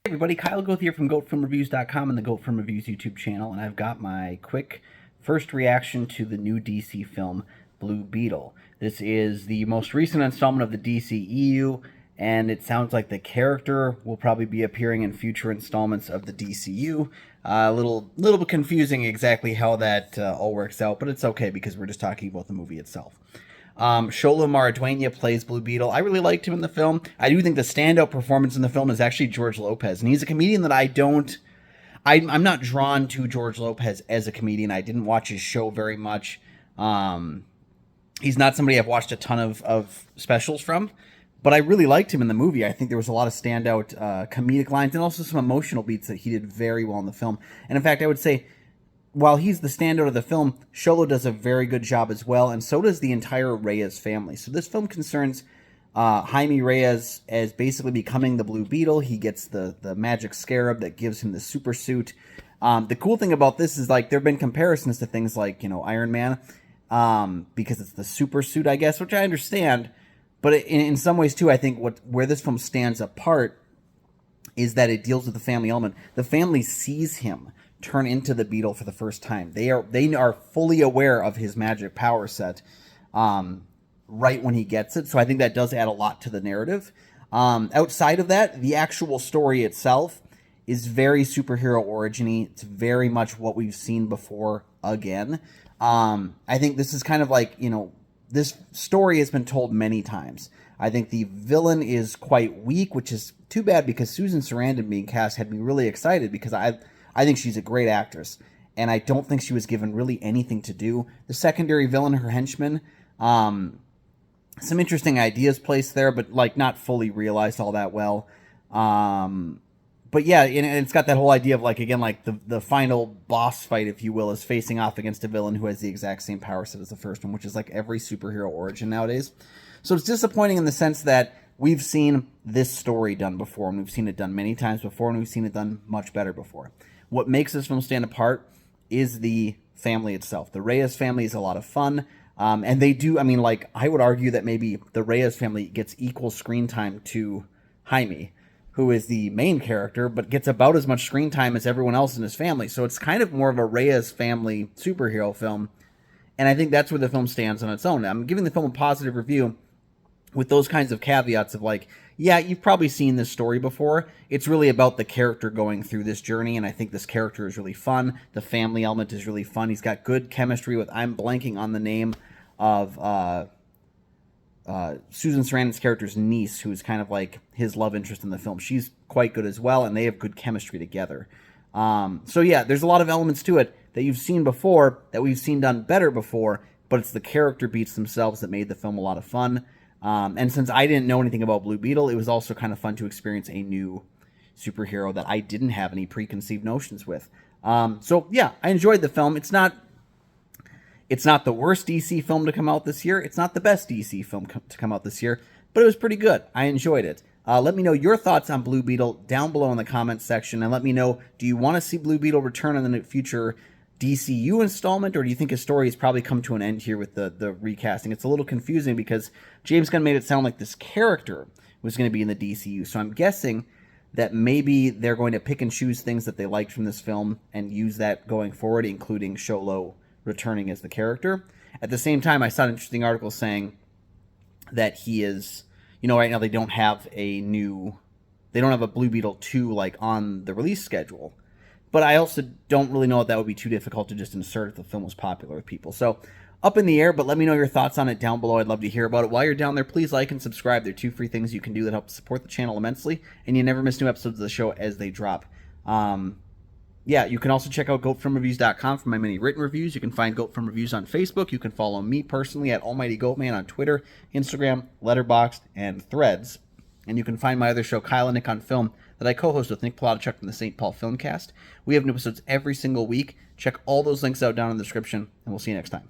Hey everybody, Kyle Goth here from GoatFilmReviews.com and the Goat Film Reviews YouTube channel, and I've got my quick first reaction to the new DC film, Blue Beetle. This is the most recent installment of the DCEU, and it sounds like the character will probably be appearing in future installments of the DCU. A little bit confusing exactly how that all works out, but it's okay because we're just talking about the movie itself. Sholo Maraduena plays Blue Beetle. I really liked him in the film. I do think the standout performance in the film is actually George Lopez, and he's a comedian that I'm not drawn to George Lopez as a comedian. I didn't watch his show very much. He's not somebody I've watched a ton of specials from, but I really liked him in the movie. I think there was a lot of standout comedic lines and also some emotional beats that he did very well in the film. And in fact, I would say, while he's the standout of the film, Sholo does a very good job as well, and so does the entire Reyes family. So this film concerns Jaime Reyes as basically becoming the Blue Beetle. He gets the magic scarab that gives him the super suit. The cool thing about this is, like, there have been comparisons to things like, Iron Man, because it's the super suit, I guess, which I understand. But in some ways, too, I think where this film stands apart is that it deals with the family element. The family sees him turn into the Beetle for the first time. They are fully aware of his magic power set right when he gets it. So I think that does add a lot to the narrative. Outside of that, the actual story itself is very superhero origin-y. It's very much what we've seen before again. I think this is kind of like, this story has been told many times. I think the villain is quite weak, which is too bad because Susan Sarandon being cast had me really excited because I think she's a great actress, and I don't think she was given really anything to do. The secondary villain, her henchman, some interesting ideas placed there, but not fully realized all that well. But yeah, and it's got that whole idea of the final boss fight, if you will, is facing off against a villain who has the exact same power set as the first one, which is like every superhero origin nowadays. So it's disappointing in the sense that we've seen this story done before, and we've seen it done many times before, and we've seen it done much better before. What makes this film stand apart is the family itself. The Reyes family is a lot of fun. And they do, I would argue that maybe the Reyes family gets equal screen time to Jaime, who is the main character, but gets about as much screen time as everyone else in his family. So it's kind of more of a Reyes family superhero film. And I think that's where the film stands on its own. I'm giving the film a positive review with those kinds of caveats of yeah, you've probably seen this story before. It's really about the character going through this journey, and I think this character is really fun. The family element is really fun. He's got good chemistry with, I'm blanking on the name of Susan Sarandon's character's niece, who's kind of like his love interest in the film. She's quite good as well, and they have good chemistry together. So yeah, there's a lot of elements to it that you've seen before, that we've seen done better before, but it's the character beats themselves that made the film a lot of fun. And since I didn't know anything about Blue Beetle, it was also kind of fun to experience a new superhero that I didn't have any preconceived notions with. So yeah, I enjoyed the film. It's not the worst DC film to come out this year. It's not the best DC film to come out this year, but it was pretty good. I enjoyed it. Let me know your thoughts on Blue Beetle down below in the comments section, and let me know, do you want to see Blue Beetle return in the future DCU installment, or do you think his story has probably come to an end here with the recasting? It's a little confusing because James Gunn made it sound like this character was going to be in the DCU, so I'm guessing that maybe they're going to pick and choose things that they liked from this film and use that going forward, including Sholo returning as the character. At the same time, I saw an interesting article saying that he is, right now they don't have a Blue Beetle 2 on the release schedule. But I also don't really know if that would be too difficult to just insert if the film was popular with people. So, up in the air, but let me know your thoughts on it down below. I'd love to hear about it. While you're down there, please like and subscribe. There are 2 free things you can do that help support the channel immensely, and you never miss new episodes of the show as they drop. Yeah, you can also check out GoatFilmReviews.com for my many written reviews. You can find Goat Film Reviews on Facebook. You can follow me personally at Almighty Goatman on Twitter, Instagram, Letterboxd, and Threads. And you can find my other show, Kyle and Nick on Film, that I co-host with Nick Palachuk from the St. Paul Filmcast. We have new episodes every single week. Check all those links out down in the description, and we'll see you next time.